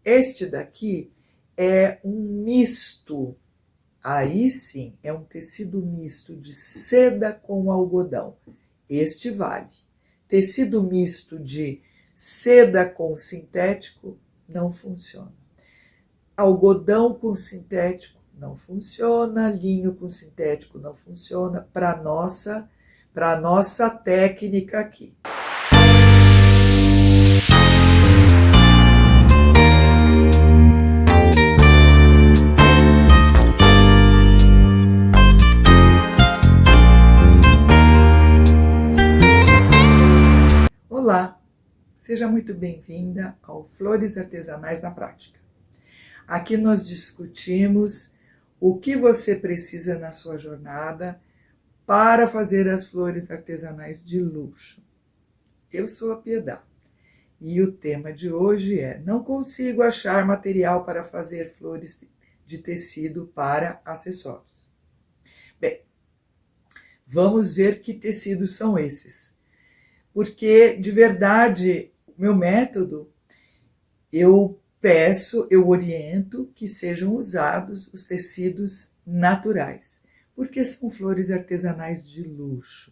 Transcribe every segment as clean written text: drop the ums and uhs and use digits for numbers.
Este daqui é um misto, aí sim, é um tecido misto de seda com algodão. Este vale. Tecido misto de seda com sintético não funciona. Algodão com sintético não funciona, linho com sintético não funciona para a nossa técnica aqui. Olá, seja muito bem-vinda ao Flores Artesanais na Prática. Aqui nós discutimos o que você precisa na sua jornada para fazer as flores artesanais de luxo. Eu sou a Piedade e o tema de hoje é: não consigo achar material para fazer flores de tecido para acessórios. Bem, vamos ver que tecidos são esses. Porque, de verdade, meu método, eu oriento que sejam usados os tecidos naturais, porque são flores artesanais de luxo.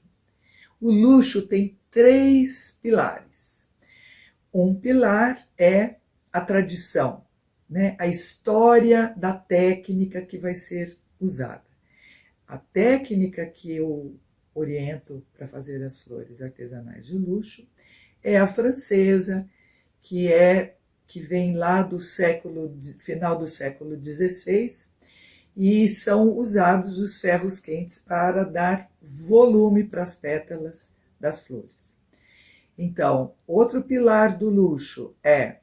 O luxo tem 3 pilares. Um pilar é a tradição, né? A história da técnica que vai ser usada. A técnica que eu oriento para fazer as flores artesanais de luxo é a francesa, que vem lá do final do século XVI, e são usados os ferros quentes para dar volume para as pétalas das flores. Então, outro pilar do luxo é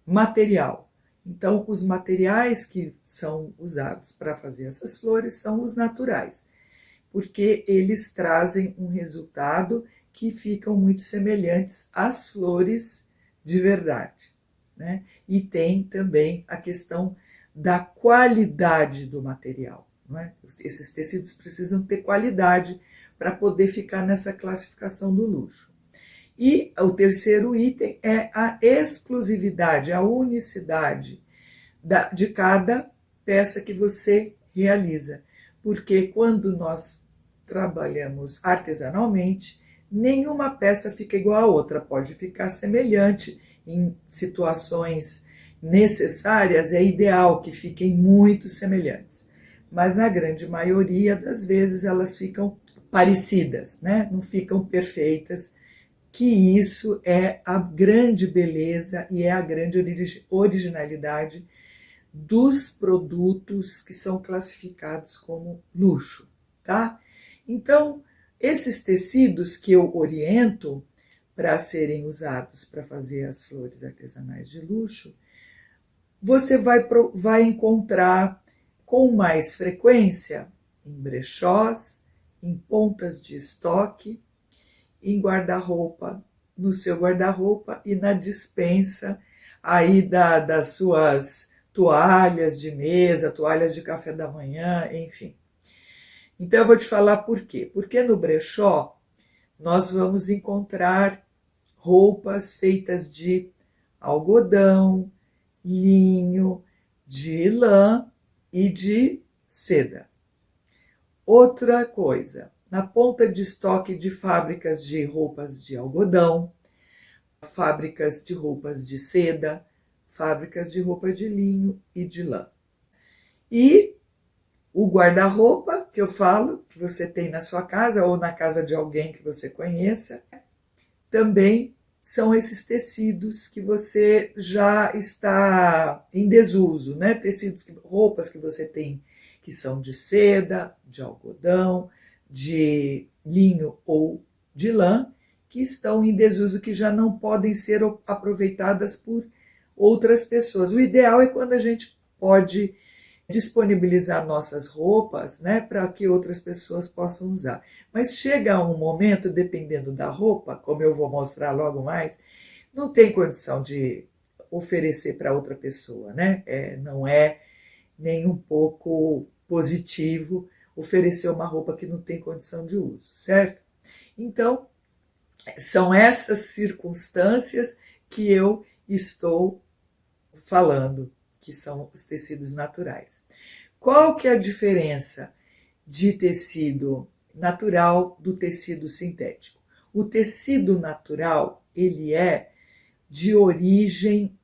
material. Então, os materiais que são usados para fazer essas flores são os naturais, porque eles trazem um resultado que ficam muito semelhantes às flores de verdade, né? E tem também a questão da qualidade do material, né? Esses tecidos precisam ter qualidade para poder ficar nessa classificação do luxo. E o terceiro item é a exclusividade, a unicidade de cada peça que você realiza. Porque quando nós trabalhamos artesanalmente, nenhuma peça fica igual a outra, pode ficar semelhante em situações necessárias, é ideal que fiquem muito semelhantes, mas na grande maioria das vezes elas ficam parecidas, né? Não ficam perfeitas, que isso é a grande beleza e é a grande originalidade dos produtos que são classificados como luxo, tá? Então, esses tecidos que eu oriento para serem usados para fazer as flores artesanais de luxo, você vai encontrar com mais frequência em brechós, em pontas de estoque, em guarda-roupa, no seu guarda-roupa e na despensa aí das suas toalhas de mesa, toalhas de café da manhã, enfim. Então eu vou te falar por quê. Porque no brechó nós vamos encontrar roupas feitas de algodão, linho, de lã e de seda. Outra coisa, na ponta de estoque de fábricas de roupas de algodão, fábricas de roupas de seda, fábricas de roupa de linho e de lã. E o guarda-roupa, que eu falo, que você tem na sua casa ou na casa de alguém que você conheça, também são esses tecidos que você já está em desuso, né? Roupas que você tem que são de seda, de algodão, de linho ou de lã, que estão em desuso, que já não podem ser aproveitadas por outras pessoas. O ideal é quando a gente pode disponibilizar nossas roupas, né, para que outras pessoas possam usar. Mas chega um momento, dependendo da roupa, como eu vou mostrar logo mais, não tem condição de oferecer para outra pessoa, né? Não é nem um pouco positivo oferecer uma roupa que não tem condição de uso, certo? Então, são essas circunstâncias que eu estou falando, que são os tecidos naturais. Qual que é a diferença de tecido natural do tecido sintético? O tecido natural, ele é de origem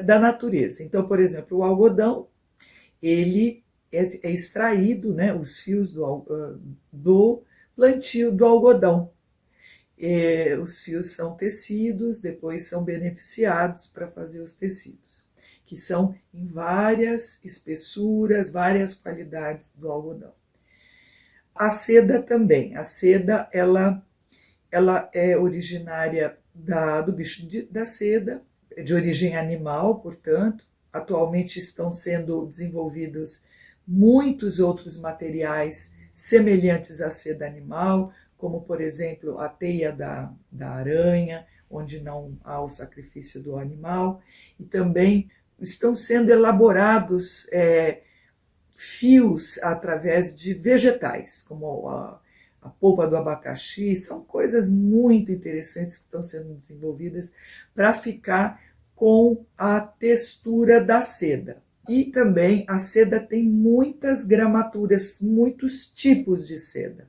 da natureza. Então, por exemplo, o algodão, ele é extraído, né, os fios do plantio do algodão. Os fios são tecidos, depois são beneficiados para fazer os tecidos, que são em várias espessuras, várias qualidades do algodão. A seda também. A seda, ela é originária do bicho da seda, de origem animal, portanto. Atualmente estão sendo desenvolvidos muitos outros materiais semelhantes à seda animal, como, por exemplo, a teia da aranha, onde não há o sacrifício do animal, e também estão sendo elaborados fios através de vegetais, como a polpa do abacaxi. São coisas muito interessantes que estão sendo desenvolvidas para ficar com a textura da seda. E também a seda tem muitas gramaturas, muitos tipos de seda,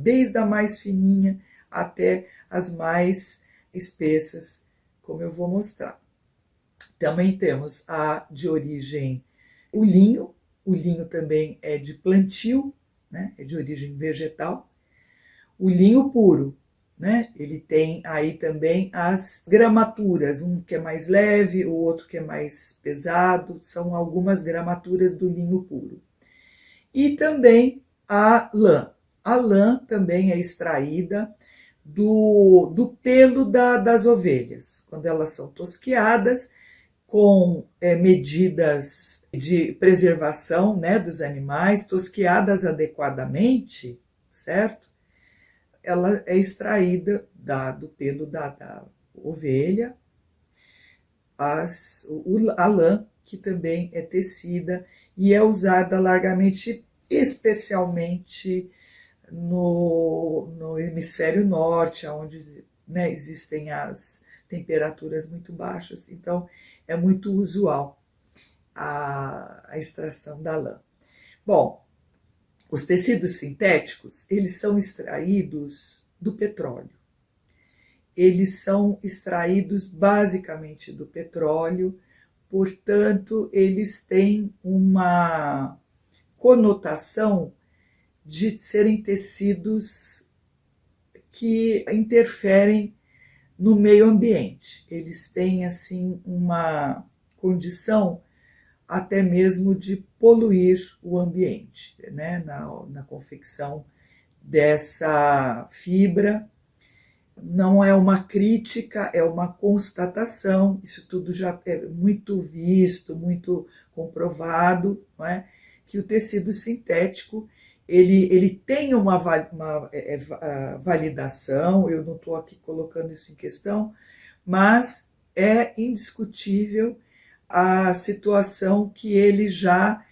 desde a mais fininha até as mais espessas, como eu vou mostrar. Também temos a de origem o linho também é de plantio, né? É de origem vegetal. O linho puro, né? Ele tem aí também as gramaturas, um que é mais leve, o outro que é mais pesado, são algumas gramaturas do linho puro. E também a lã. A lã também é extraída do pelo das ovelhas, quando elas são tosquiadas, com medidas de preservação, né, dos animais, tosquiadas adequadamente, certo? Ela é extraída do pelo da ovelha, a lã, que também é tecida e é usada largamente, especialmente no hemisfério norte, onde, né, existem as temperaturas muito baixas, então é muito usual a extração da lã. Bom, os tecidos sintéticos, eles são extraídos do petróleo. Eles são extraídos basicamente do petróleo, portanto, eles têm uma conotação de serem tecidos que interferem no meio ambiente. Eles têm, assim, uma condição até mesmo de poluir o ambiente, né? Na confecção dessa fibra. Não é uma crítica, é uma constatação. Isso tudo já é muito visto, muito comprovado, não é? Que o tecido sintético ele tem uma validação. Eu não estou aqui colocando isso em questão, mas é indiscutível a situação que ele já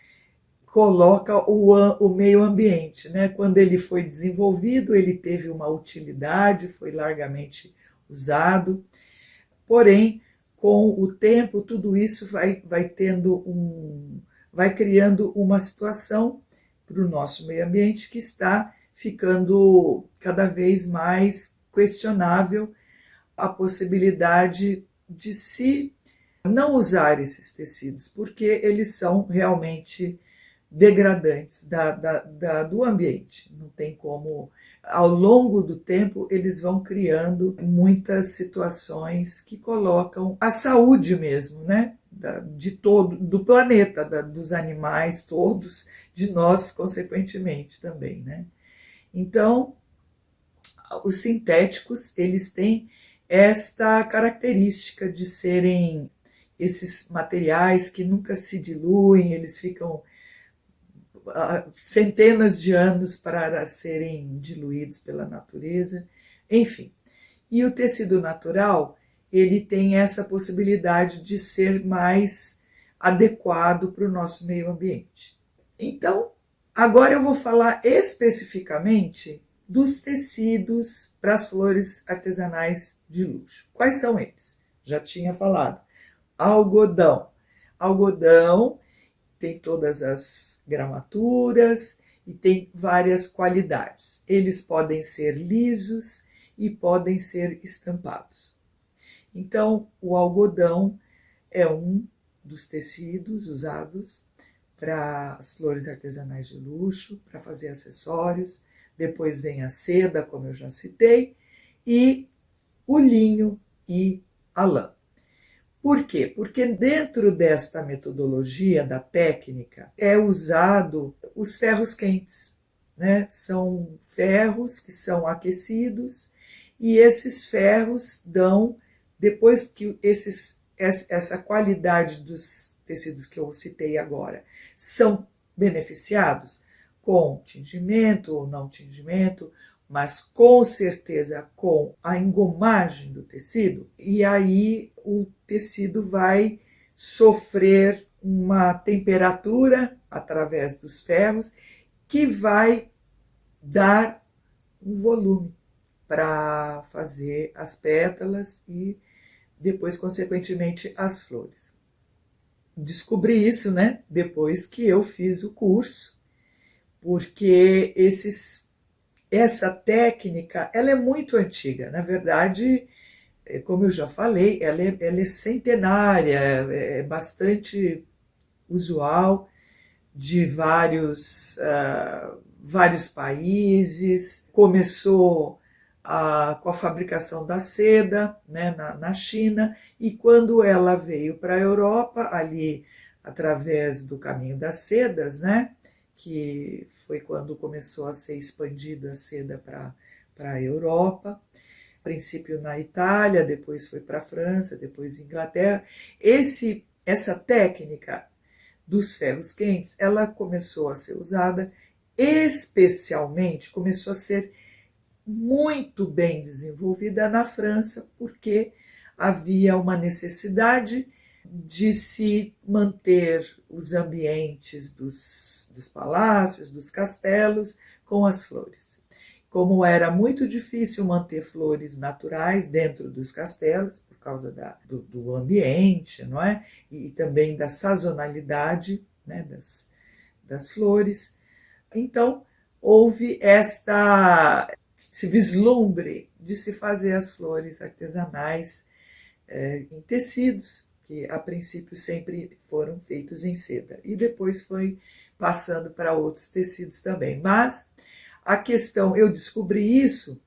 coloca o meio ambiente, né? Quando ele foi desenvolvido, ele teve uma utilidade, foi largamente usado, porém, com o tempo, tudo isso vai criando uma situação para o nosso meio ambiente que está ficando cada vez mais questionável a possibilidade de se não usar esses tecidos, porque eles são realmente degradantes do ambiente. Não tem como, ao longo do tempo, eles vão criando muitas situações que colocam a saúde mesmo, né, do planeta, dos animais todos, de nós, consequentemente, também, né? Então, os sintéticos, eles têm esta característica de serem esses materiais que nunca se diluem, eles ficam centenas de anos para serem diluídos pela natureza, enfim. E o tecido natural, ele tem essa possibilidade de ser mais adequado para o nosso meio ambiente. Então, agora eu vou falar especificamente dos tecidos para as flores artesanais de luxo. Quais são eles? Já tinha falado. algodão. Algodão tem todas as gramaturas e tem várias qualidades. Eles podem ser lisos e podem ser estampados. Então, o algodão é um dos tecidos usados para as flores artesanais de luxo, para fazer acessórios. Depois vem a seda, como eu já citei, e o linho e a lã. Por quê? Porque dentro desta metodologia da técnica é usado os ferros quentes, né? São ferros que são aquecidos e esses ferros dão, depois que essa qualidade dos tecidos que eu citei agora são beneficiados com tingimento ou não tingimento, mas com certeza com a engomagem do tecido, e aí o tecido vai sofrer uma temperatura através dos ferros que vai dar um volume para fazer as pétalas e depois, consequentemente, as flores. Descobri isso, né, depois que eu fiz o curso, porque essa técnica, ela é muito antiga. Na verdade, como eu já falei, ela é centenária, é bastante usual, de vários países. Começou com a fabricação da seda, né, na China, e quando ela veio para a Europa, ali através do caminho das sedas, né, que foi quando começou a ser expandida a seda para a Europa, a princípio na Itália, depois foi para a França, depois Inglaterra. Essa técnica dos ferros quentes, ela começou a ser usada, especialmente começou a ser muito bem desenvolvida na França, porque havia uma necessidade de se manter os ambientes dos palácios, dos castelos, com as flores. Como era muito difícil manter flores naturais dentro dos castelos, por causa do ambiente, não é? E também da sazonalidade, né, das flores, então houve esse vislumbre de se fazer as flores artesanais em tecidos, que a princípio sempre foram feitos em seda, e depois foi passando para outros tecidos também. Mas a questão, eu descobri isso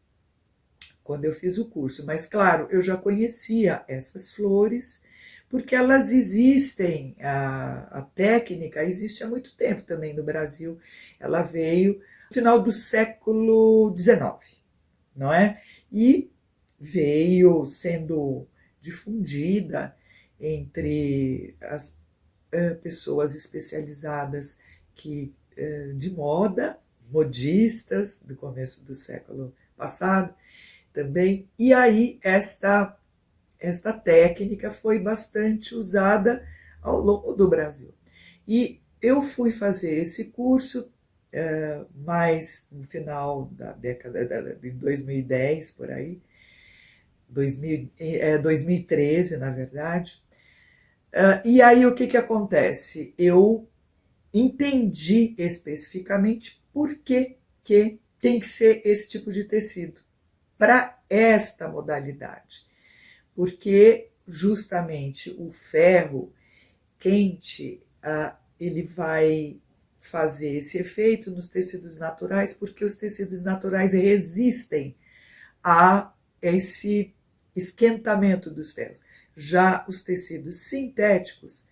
quando eu fiz o curso, mas claro, eu já conhecia essas flores, porque elas existem, a técnica existe há muito tempo também no Brasil, ela veio no final do século XIX, não é? E veio sendo difundida entre as pessoas especializadas de moda, modistas do começo do século passado também. E aí esta técnica foi bastante usada ao longo do Brasil. E eu fui fazer esse curso mais no final da década de 2010, por aí, 2013, na verdade. E aí o que acontece? Eu entendi especificamente por que tem que ser esse tipo de tecido para esta modalidade. Porque justamente o ferro quente, ele vai fazer esse efeito nos tecidos naturais, porque os tecidos naturais resistem a esse esquentamento dos ferros. Já os tecidos sintéticos,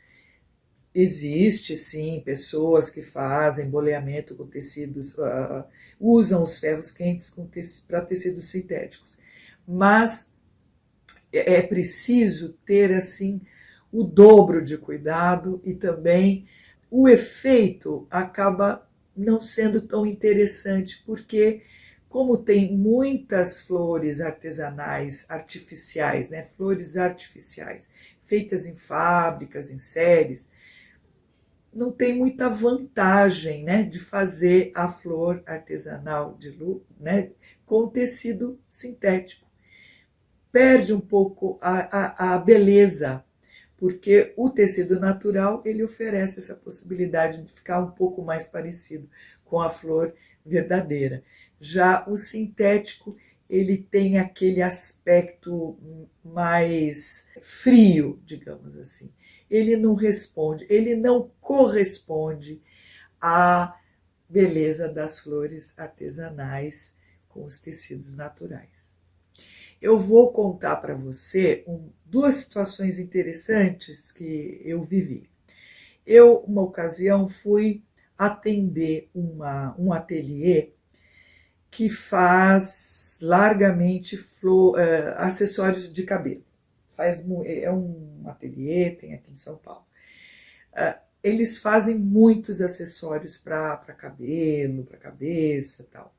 existe sim pessoas que fazem boleamento com tecidos, usam os ferros quentes para tecidos sintéticos, mas é preciso ter assim o dobro de cuidado, e também o efeito acaba não sendo tão interessante, porque como tem muitas flores artesanais artificiais, né, flores artificiais feitas em fábricas, em séries, não tem muita vantagem, né, de fazer a flor artesanal de luxo, né, com tecido sintético. Perde um pouco a beleza, porque o tecido natural ele oferece essa possibilidade de ficar um pouco mais parecido com a flor verdadeira. Já o sintético, ele tem aquele aspecto mais frio, digamos assim. Ele não responde, ele não corresponde à beleza das flores artesanais com os tecidos naturais. Eu vou contar para você duas situações interessantes que eu vivi. Eu, uma ocasião, fui atender um ateliê que faz largamente acessórios de cabelo. É um ateliê, tem aqui em São Paulo. Eles fazem muitos acessórios para cabelo, para cabeça e tal.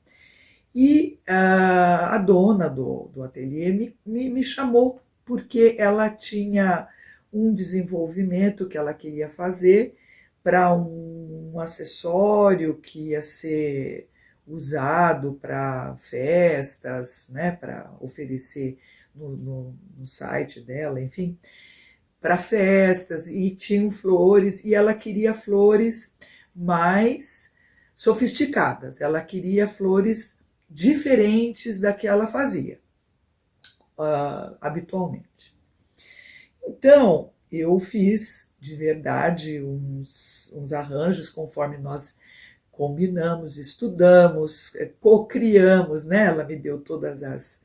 E a dona do ateliê me chamou porque ela tinha um desenvolvimento que ela queria fazer para um acessório que ia ser usado para festas, né, para oferecer no site dela, enfim, para festas, e tinham flores, e ela queria flores mais sofisticadas, ela queria flores diferentes da que ela fazia habitualmente. Então, eu fiz de verdade uns arranjos conforme nós combinamos, estudamos, co-criamos, né? Ela me deu todas as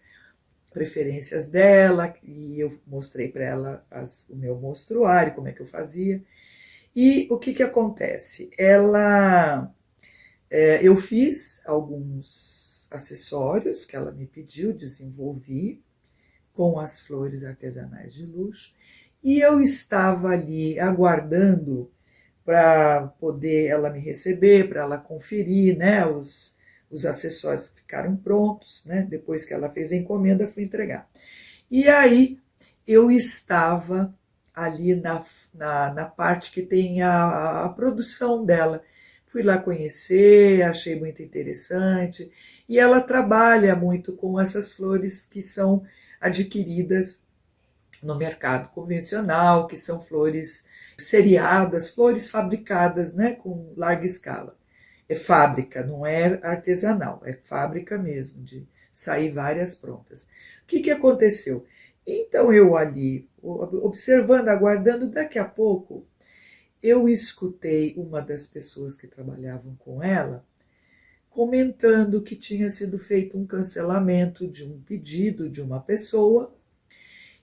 preferências dela e eu mostrei para ela o meu mostruário, como é que eu fazia. E o que acontece? Eu fiz alguns acessórios que ela me pediu, desenvolvi com as flores artesanais de luxo, e eu estava ali aguardando para poder ela me receber, para ela conferir, né, os acessórios que ficaram prontos, né, depois que ela fez a encomenda, fui entregar. E aí eu estava ali na parte que tem a produção dela. Fui lá conhecer, achei muito interessante, e ela trabalha muito com essas flores que são adquiridas no mercado convencional, que são flores seriadas, flores fabricadas, né, com larga escala. É fábrica, não é artesanal, é fábrica mesmo, de sair várias prontas. O que aconteceu? Então eu ali, observando, aguardando, daqui a pouco, eu escutei uma das pessoas que trabalhavam com ela comentando que tinha sido feito um cancelamento de um pedido de uma pessoa,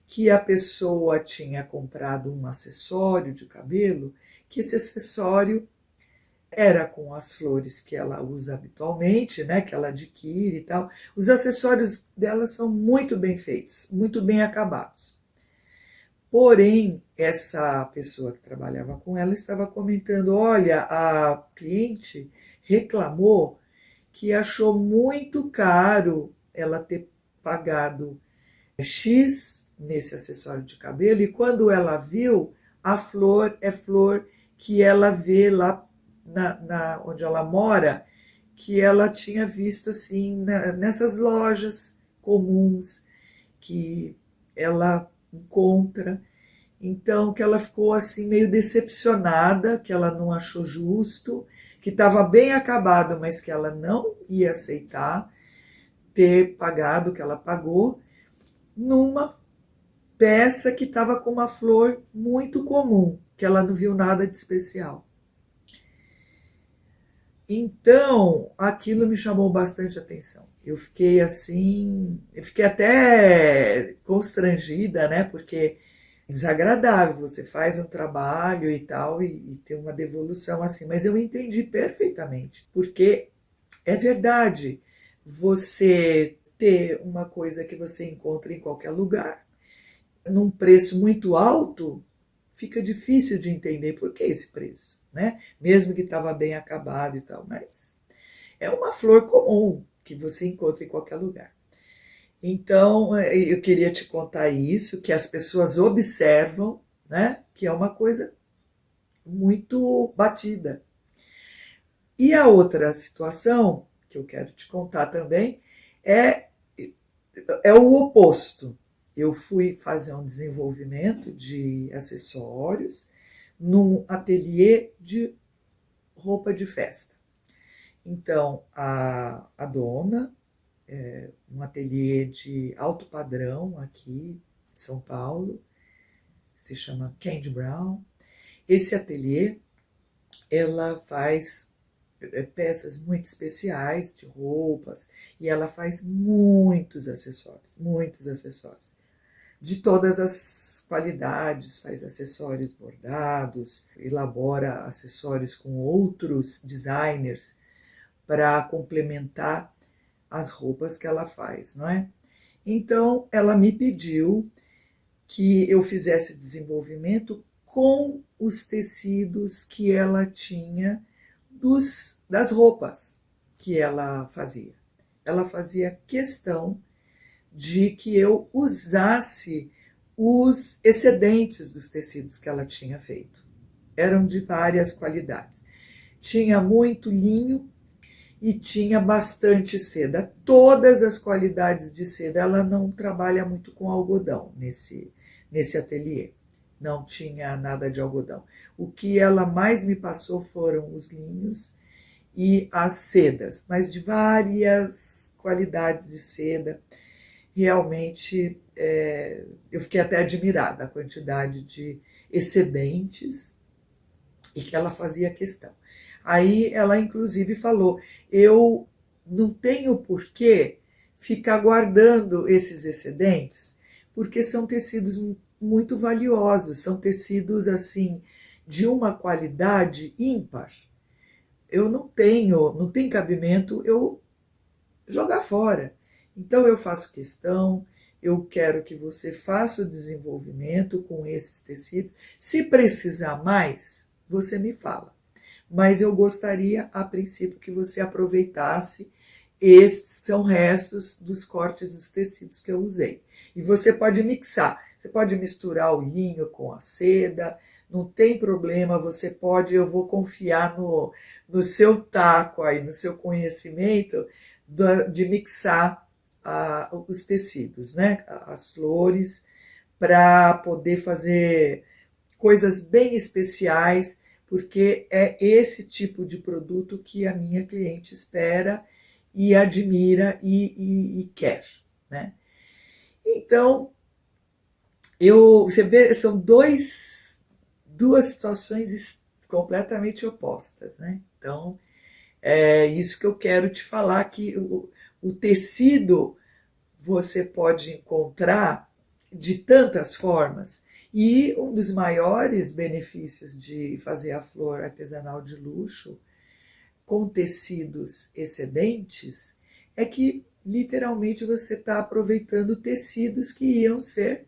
que a pessoa tinha comprado um acessório de cabelo, que esse acessório era com as flores que ela usa habitualmente, né, que ela adquire e tal. Os acessórios dela são muito bem feitos, muito bem acabados. Porém, essa pessoa que trabalhava com ela estava comentando, olha, a cliente reclamou que achou muito caro ela ter pagado X nesse acessório de cabelo, e quando ela viu, a flor é flor que ela vê lá onde ela mora, que ela tinha visto assim nessas lojas comuns que ela encontra. Então, que ela ficou assim meio decepcionada, que ela não achou justo, que estava bem acabado, mas que ela não ia aceitar ter pagado o que ela pagou numa peça que estava com uma flor muito comum, que ela não viu nada de especial. Então, aquilo me chamou bastante atenção. Eu fiquei assim, eu fiquei até constrangida, né? Porque é desagradável, você faz um trabalho e tal, e tem uma devolução assim. Mas eu entendi perfeitamente, porque é verdade, você ter uma coisa que você encontra em qualquer lugar, num preço muito alto, fica difícil de entender por que esse preço, né? Mesmo que estava bem acabado e tal, mas é uma flor comum que você encontra em qualquer lugar. Então, eu queria te contar isso, que as pessoas observam, né? Que é uma coisa muito batida. E a outra situação que eu quero te contar também é o oposto. eu fui fazer um desenvolvimento de acessórios num ateliê de roupa de festa. Então, a dona, um ateliê de alto padrão aqui de São Paulo, se chama Candy Brown. Esse ateliê, ela faz peças muito especiais de roupas e ela faz muitos acessórios, de todas as qualidades, faz acessórios bordados, elabora acessórios com outros designers para complementar as roupas que ela faz, não é? Então, ela me pediu que eu fizesse desenvolvimento com os tecidos que ela tinha das roupas que ela fazia. Ela fazia questão de que eu usasse os excedentes dos tecidos que ela tinha feito. Eram de várias qualidades. Tinha muito linho e tinha bastante seda. Todas as qualidades de seda. Ela não trabalha muito com algodão nesse ateliê. Não tinha nada de algodão. O que ela mais me passou foram os linhos e as sedas, mas de várias qualidades de seda. Realmente, eu fiquei até admirada a quantidade de excedentes e que ela fazia questão. Aí ela, inclusive, falou, eu não tenho por que ficar guardando esses excedentes, porque são tecidos muito valiosos, são tecidos assim de uma qualidade ímpar. Eu não tem cabimento eu jogar fora. Então eu faço questão, eu quero que você faça o desenvolvimento com esses tecidos. Se precisar mais, você me fala. Mas eu gostaria, a princípio, que você aproveitasse. Estes são restos dos cortes dos tecidos que eu usei. E você pode mixar, você pode misturar o linho com a seda, não tem problema, você pode, eu vou confiar no seu taco aí, no seu conhecimento de mixar os tecidos, né? As flores, para poder fazer coisas bem especiais, porque é esse tipo de produto que a minha cliente espera e admira e quer, né? Então, você vê, são duas situações completamente opostas, né? Então, é isso que eu quero te falar, que o tecido você pode encontrar de tantas formas. E um dos maiores benefícios de fazer a flor artesanal de luxo com tecidos excedentes é que literalmente você está aproveitando tecidos que iam ser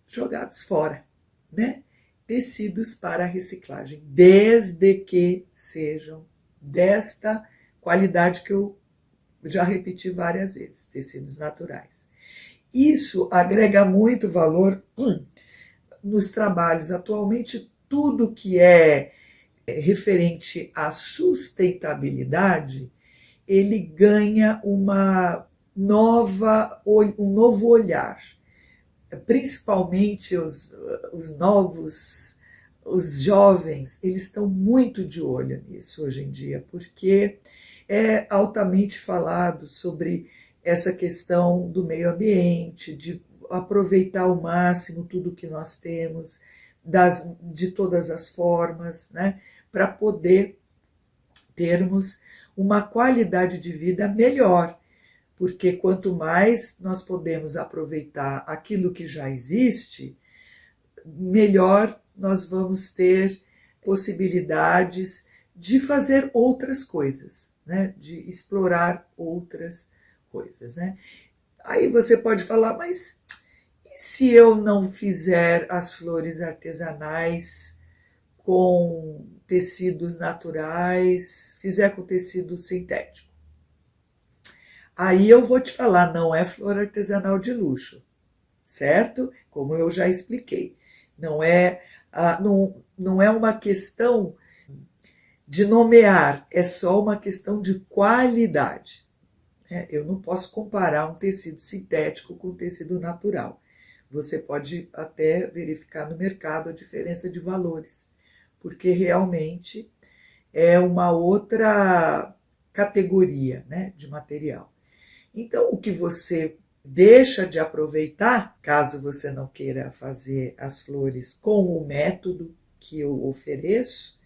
jogados fora, né? Tecidos para reciclagem, desde que sejam desta qualidade que eu já repeti várias vezes, tecidos naturais. Isso agrega muito valor nos trabalhos. Atualmente, tudo que é referente à sustentabilidade, ele ganha um novo olhar. Principalmente os jovens, eles estão muito de olho nisso hoje em dia, porque é altamente falado sobre essa questão do meio ambiente, de aproveitar ao máximo tudo que nós temos, de todas as formas, né, para poder termos uma qualidade de vida melhor, porque quanto mais nós podemos aproveitar aquilo que já existe, melhor nós vamos ter possibilidades de fazer outras coisas, né, de explorar outras coisas, né? Aí você pode falar, mas e se eu não fizer as flores artesanais com tecidos naturais, fizer com tecido sintético? Aí eu vou te falar, não é flor artesanal de luxo, certo? Como eu já expliquei. Não é uma questão de nomear, é só uma questão de qualidade. né? Eu não posso comparar um tecido sintético com um tecido natural. Você pode até verificar no mercado a diferença de valores, porque realmente é uma outra categoria, né, de material. Então, o que você deixa de aproveitar, caso você não queira fazer as flores com o método que eu ofereço,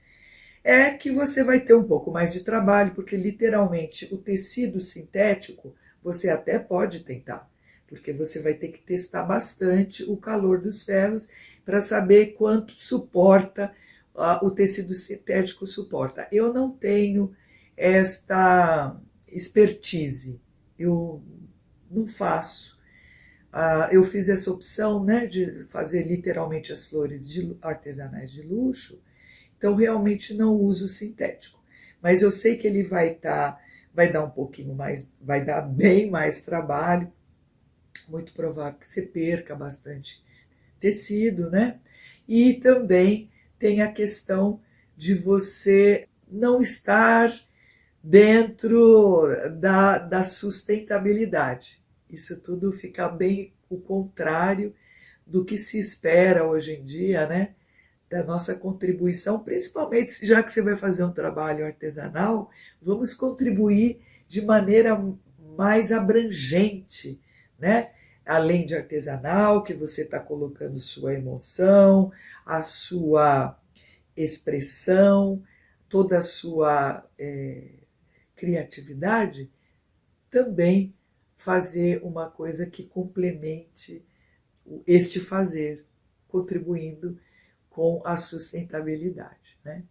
é que você vai ter um pouco mais de trabalho, porque literalmente o tecido sintético você até pode tentar, porque você vai ter que testar bastante o calor dos ferros para saber quanto suporta, o tecido sintético suporta. Eu não tenho esta expertise, eu não faço. Eu fiz essa opção, né, de fazer literalmente as flores artesanais de luxo, então realmente não uso sintético. Mas eu sei que ele vai dar um pouquinho mais, vai dar bem mais trabalho, muito provável que você perca bastante tecido, né? E também tem a questão de você não estar dentro da sustentabilidade. Isso tudo fica bem o contrário do que se espera hoje em dia, né? Da nossa contribuição, principalmente já que você vai fazer um trabalho artesanal, vamos contribuir de maneira mais abrangente, né? Além de artesanal, que você está colocando sua emoção, a sua expressão, toda a sua criatividade, também fazer uma coisa que complemente este fazer, contribuindo com a sustentabilidade, né?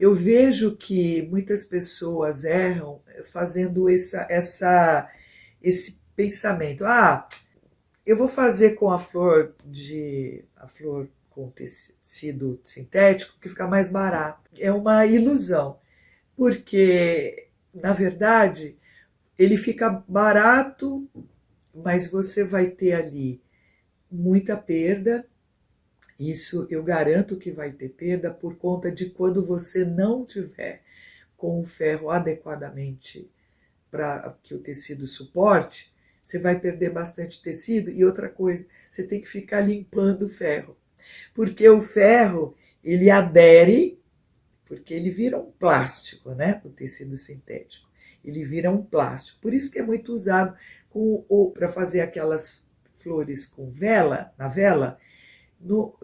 Eu vejo que muitas pessoas erram fazendo esse pensamento. Eu vou fazer com a flor com tecido sintético que fica mais barato. É uma ilusão, porque na verdade ele fica barato, mas você vai ter ali muita perda. Isso eu garanto que vai ter perda por conta de quando você não tiver com o ferro adequadamente para que o tecido suporte, você vai perder bastante tecido. E outra coisa, você tem que ficar limpando o ferro, porque o ferro ele adere, porque ele vira um plástico, né? O tecido sintético, ele vira um plástico. Por isso que é muito usado para fazer aquelas flores com vela, na vela.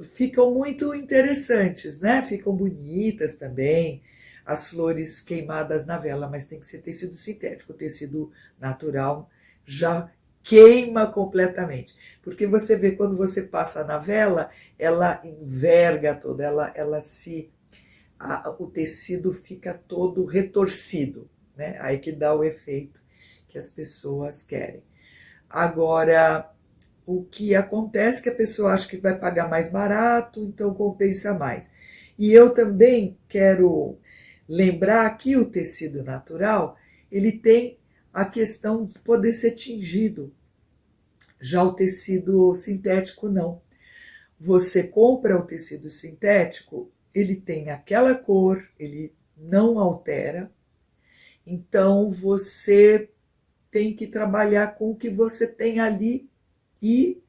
Ficam muito interessantes, né? Ficam bonitas também as flores queimadas na vela, mas tem que ser tecido sintético. O tecido natural já queima completamente, porque você vê quando você passa na vela, ela enverga toda, o tecido fica todo retorcido, né? Aí que dá o efeito que as pessoas querem. Agora, o que acontece é que a pessoa acha que vai pagar mais barato, então compensa mais. E eu também quero lembrar que o tecido natural, ele tem a questão de poder ser tingido. Já o tecido sintético não. Você compra o tecido sintético, ele tem aquela cor, ele não altera. Então você tem que trabalhar com o que você tem ali e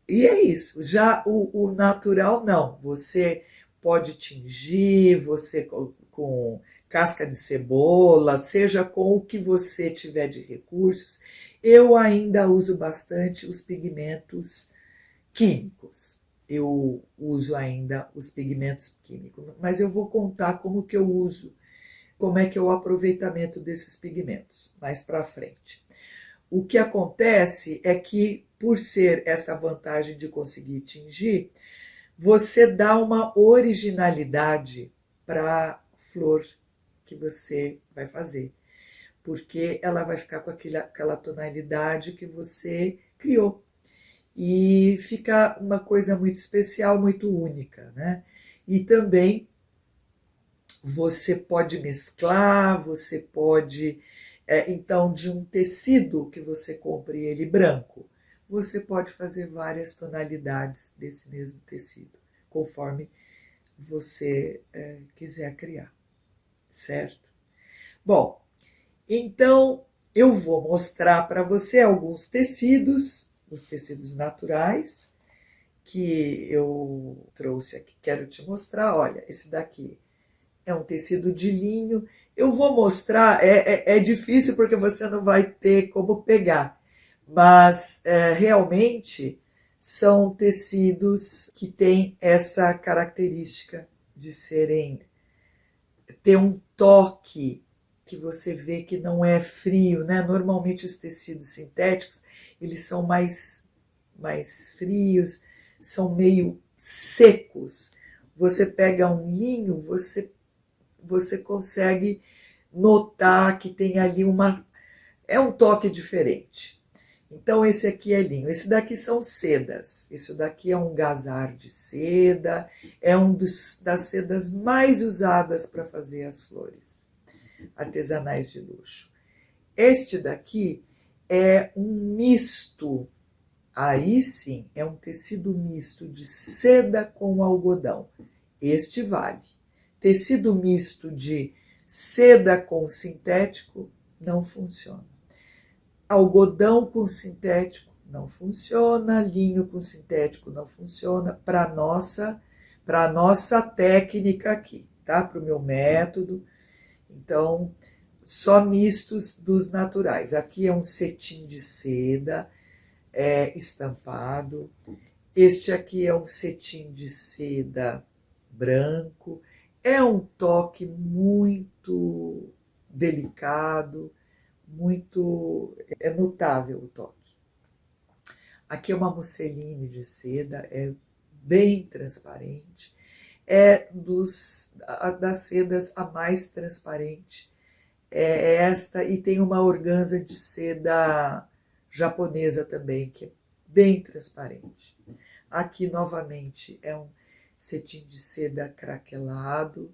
é isso. Já o natural, não. Você pode tingir, você com casca de cebola, seja com o que você tiver de recursos. Eu ainda uso bastante os pigmentos químicos. Eu uso ainda os pigmentos químicos, mas eu vou contar como que eu uso, como é que é o aproveitamento desses pigmentos mais para frente. O que acontece é que, por ser essa vantagem de conseguir tingir, você dá uma originalidade para a flor que você vai fazer, porque ela vai ficar com aquela tonalidade que você criou. E fica uma coisa muito especial, muito única, né? E também você pode mesclar, você pode... então, de um tecido que você compre ele branco, você pode fazer várias tonalidades desse mesmo tecido, conforme você quiser criar, certo? Bom, então eu vou mostrar para você alguns tecidos, os tecidos naturais, que eu trouxe aqui, quero te mostrar. Olha, esse daqui é um tecido de linho. Eu vou mostrar, é difícil porque você não vai ter como pegar, mas realmente são tecidos que têm essa característica de ter um toque que você vê que não é frio, né? Normalmente os tecidos sintéticos, eles são mais frios, são meio secos. Você pega um linho, você consegue notar que tem ali é um toque diferente. Então esse aqui é linho, esse daqui são sedas, esse daqui é um gazar de seda, é das sedas mais usadas para fazer as flores artesanais de luxo. Este daqui é um misto, aí sim é um tecido misto de seda com algodão, este vale. Tecido misto de seda com sintético não funciona. Algodão com sintético não funciona, linho com sintético não funciona para a nossa técnica aqui, tá? Para o meu método. Então, só mistos dos naturais. Aqui é um cetim de seda estampado. Este aqui é um cetim de seda branco. É um toque muito delicado, é notável o toque. Aqui é uma musseline de seda, é bem transparente. É das sedas a mais transparente. É esta, e tem uma organza de seda japonesa também, que é bem transparente. Aqui, novamente, é um cetim de seda craquelado.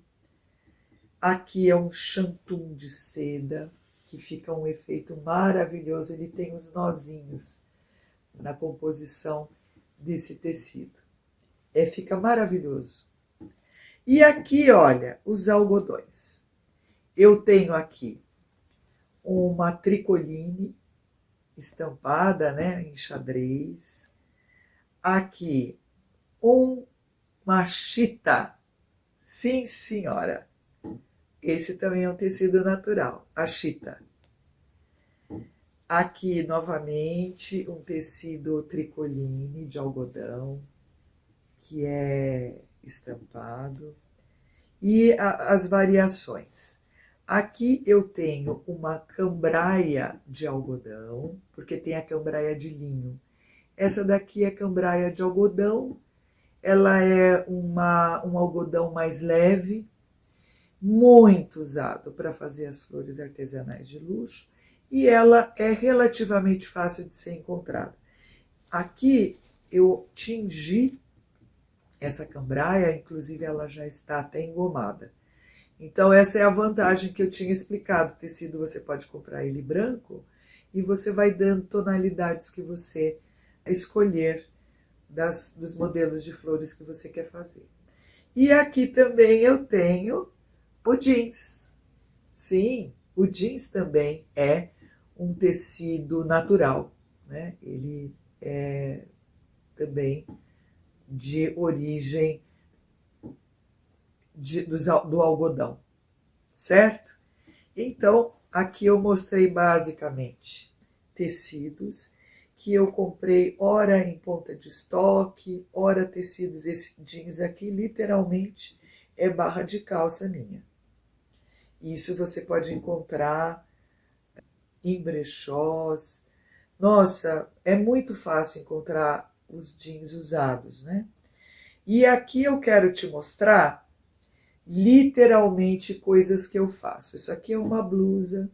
Aqui é um chantum de seda, que fica um efeito maravilhoso. Ele tem os nozinhos na composição desse tecido. Fica maravilhoso. E aqui, olha, os algodões. Eu tenho aqui uma tricoline estampada, né, em xadrez. Aqui, uma chita. Sim, senhora. Esse também é um tecido natural, a chita. Aqui, novamente, um tecido tricoline de algodão, que é estampado. E as variações. Aqui eu tenho uma cambraia de algodão, porque tem a cambraia de linho. Essa daqui é cambraia de algodão, ela é um algodão mais leve, muito usado para fazer as flores artesanais de luxo, e ela é relativamente fácil de ser encontrada. Aqui eu tingi essa cambraia, inclusive ela já está até engomada. Então essa é a vantagem que eu tinha explicado. O tecido você pode comprar ele branco e você vai dando tonalidades que você escolher dos modelos de flores que você quer fazer. E aqui também eu tenho o jeans. Sim, o jeans também é um tecido natural, né? Ele é também de origem do algodão, certo? Então, aqui eu mostrei basicamente tecidos que eu comprei, ora em ponta de estoque, ora tecidos. Esse jeans aqui literalmente é barra de calça minha. Isso você pode encontrar em brechós. Nossa, é muito fácil encontrar os jeans usados, né? E aqui eu quero te mostrar literalmente coisas que eu faço. Isso aqui é uma blusa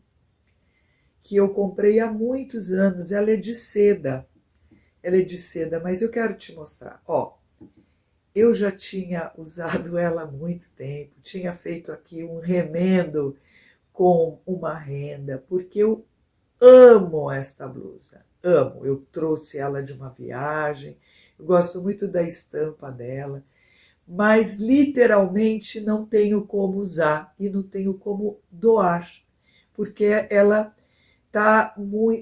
que eu comprei há muitos anos. Ela é de seda. Ela é de seda, mas eu quero te mostrar. Ó, eu já tinha usado ela há muito tempo. Tinha feito aqui um remendo com uma renda, porque eu amo esta blusa. Amo. Eu trouxe ela de uma viagem. Eu gosto muito da estampa dela. Mas literalmente não tenho como usar e não tenho como doar, porque ela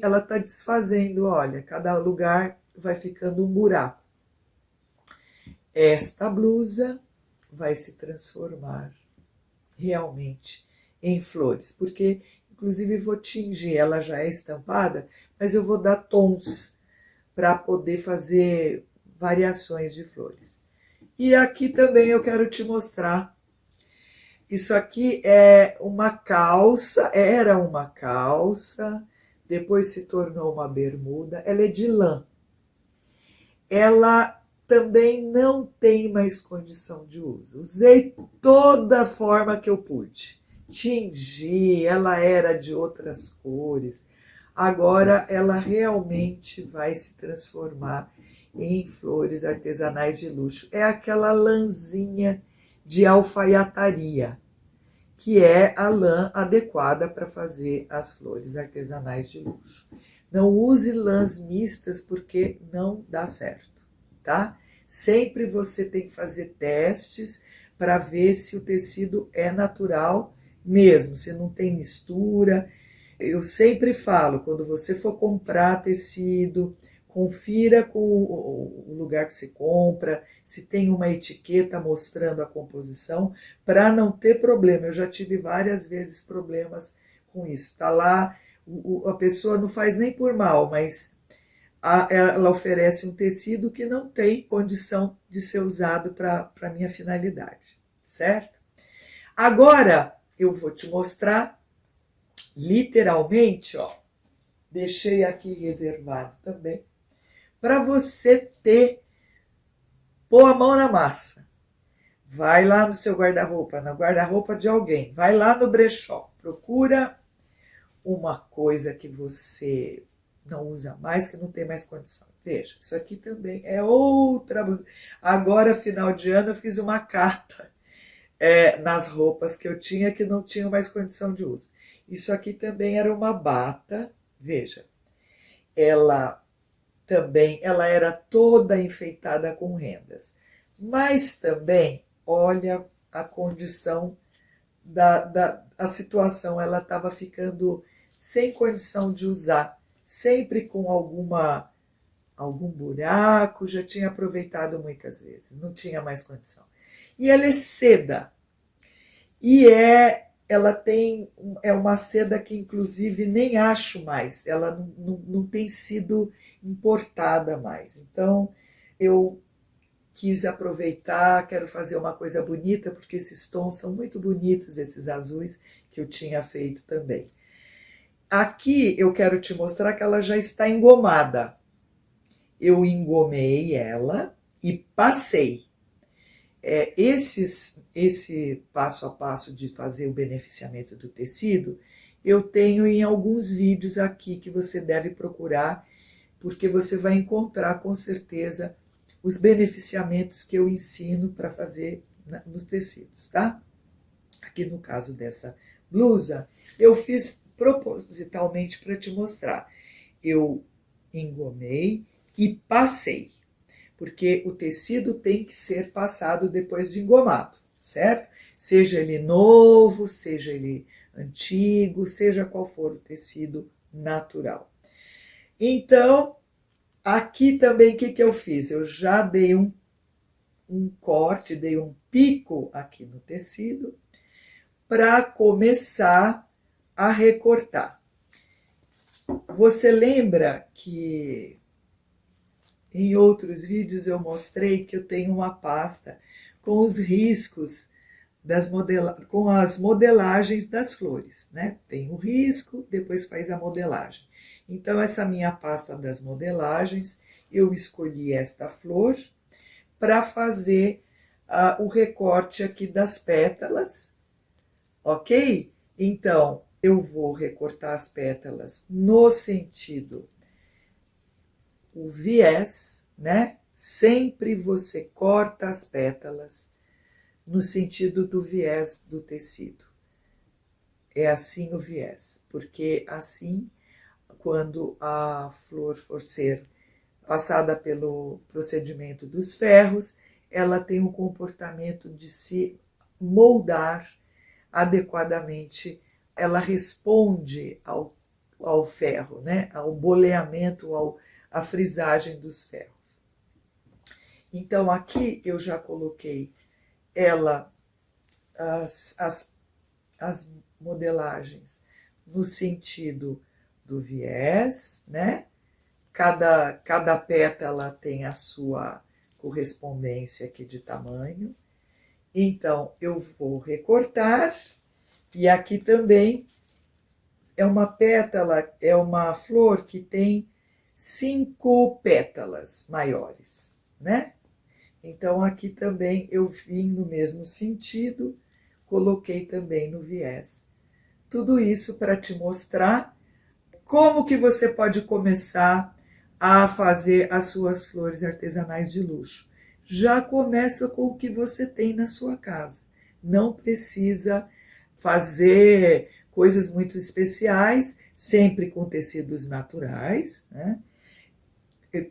ela tá desfazendo, olha, cada lugar vai ficando um buraco. Esta blusa vai se transformar realmente em flores, porque inclusive vou tingir, ela já é estampada, mas eu vou dar tons para poder fazer variações de flores. E aqui também eu quero te mostrar. Isso aqui é uma calça, era uma calça, depois se tornou uma bermuda. Ela é de lã. Ela também não tem mais condição de uso. Usei toda a forma que eu pude. Tingi, ela era de outras cores. Agora ela realmente vai se transformar em flores artesanais de luxo. É aquela lãzinha de alfaiataria, que é a lã adequada para fazer as flores artesanais de luxo. Não use lãs mistas porque não dá certo, tá? Sempre você tem que fazer testes para ver se o tecido é natural mesmo, se não tem mistura. Eu sempre falo, quando você for comprar tecido, confira com o lugar que você compra, se tem uma etiqueta mostrando a composição, para não ter problema. Eu já tive várias vezes problemas com isso. Tá lá, a pessoa não faz nem por mal, mas ela oferece um tecido que não tem condição de ser usado para a minha finalidade, certo? Agora eu vou te mostrar literalmente, ó, deixei aqui reservado também, para você pôr a mão na massa. Vai lá no seu guarda-roupa, no guarda-roupa de alguém, vai lá no brechó, procura uma coisa que você não usa mais, que não tem mais condição. Veja, isso aqui também é outra blusa. Agora, final de ano, eu fiz uma carta nas roupas que eu tinha que não tinham mais condição de uso. Isso aqui também era uma bata, veja, ela era toda enfeitada com rendas, mas também, olha a condição a situação, ela estava ficando sem condição de usar, sempre com algum buraco, já tinha aproveitado muitas vezes, não tinha mais condição. E ela é seda, e ela tem uma seda que inclusive nem acho mais, ela não tem sido importada mais. Então eu quis aproveitar, quero fazer uma coisa bonita, porque esses tons são muito bonitos, esses azuis que eu tinha feito também. Aqui eu quero te mostrar que ela já está engomada. Eu engomei ela e passei. Esse passo a passo de fazer o beneficiamento do tecido, eu tenho em alguns vídeos aqui que você deve procurar, porque você vai encontrar com certeza os beneficiamentos que eu ensino para fazer nos tecidos, tá? Aqui no caso dessa blusa, eu fiz propositalmente para te mostrar. Eu engomei e passei, porque o tecido tem que ser passado depois de engomado, certo? Seja ele novo, seja ele antigo, seja qual for o tecido natural. Então, aqui também o que eu fiz? Eu já dei um corte, dei um pico aqui no tecido para começar a recortar. Você lembra que em outros vídeos eu mostrei que eu tenho uma pasta com os riscos com as modelagens das flores, né? Tem o risco, depois faz a modelagem. Então, essa minha pasta das modelagens, eu escolhi esta flor para fazer o recorte aqui das pétalas, ok? Então, eu vou recortar as pétalas no sentido, o viés, né? Sempre você corta as pétalas no sentido do viés do tecido. É assim o viés, porque assim, quando a flor for ser passada pelo procedimento dos ferros, ela tem um comportamento de se moldar adequadamente, ela responde ao ferro, né? Ao boleamento, à frisagem dos ferros. Então aqui eu já coloquei as modelagens no sentido do viés, né? Cada pétala tem a sua correspondência aqui de tamanho. Então, eu vou recortar, e aqui também é uma pétala, é uma flor que tem 5 pétalas maiores, né? Então, aqui também eu vim no mesmo sentido, coloquei também no viés. Tudo isso para te mostrar como que você pode começar a fazer as suas flores artesanais de luxo. Já começa com o que você tem na sua casa. Não precisa fazer coisas muito especiais, sempre com tecidos naturais, né?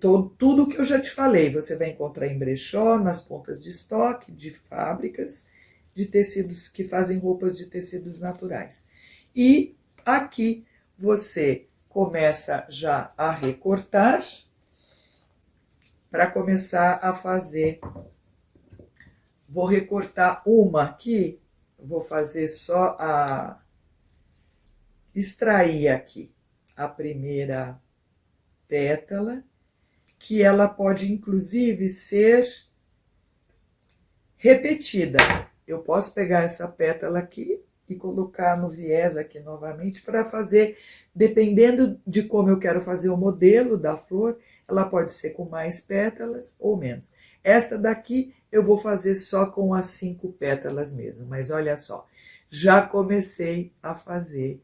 Tudo que eu já te falei, você vai encontrar em brechó, nas pontas de estoque, de fábricas, de tecidos que fazem roupas de tecidos naturais. E aqui você começa já a recortar para começar a fazer. Vou recortar uma aqui, vou fazer só extrair aqui a primeira pétala, que ela pode inclusive ser repetida. Eu posso pegar essa pétala aqui e colocar no viés aqui novamente para fazer, dependendo de como eu quero fazer o modelo da flor, ela pode ser com mais pétalas ou menos. Essa daqui eu vou fazer só com as 5 pétalas mesmo, mas olha só, já comecei a fazer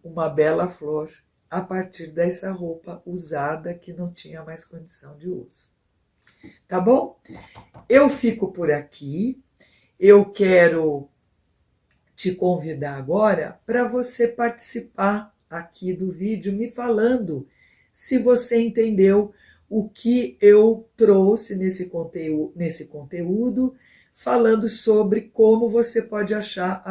uma bela flor a partir dessa roupa usada que não tinha mais condição de uso. Tá bom? Eu fico por aqui. Eu quero te convidar agora para você participar aqui do vídeo me falando se você entendeu o que eu trouxe nesse conteúdo, falando sobre como você pode achar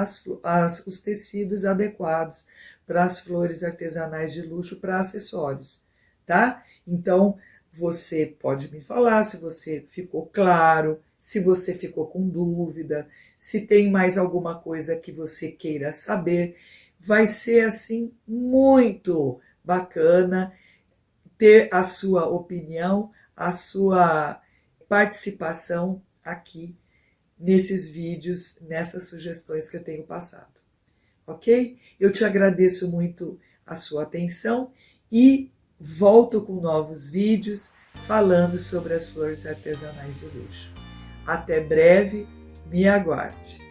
os tecidos adequados para as flores artesanais de luxo para acessórios, tá? Então, você pode me falar se você ficou claro, se você ficou com dúvida, se tem mais alguma coisa que você queira saber. Vai ser, assim, muito bacana ter a sua opinião, a sua participação aqui nesses vídeos, nessas sugestões que eu tenho passado. Ok? Eu te agradeço muito a sua atenção e volto com novos vídeos falando sobre as flores artesanais de luxo. Até breve, me aguarde!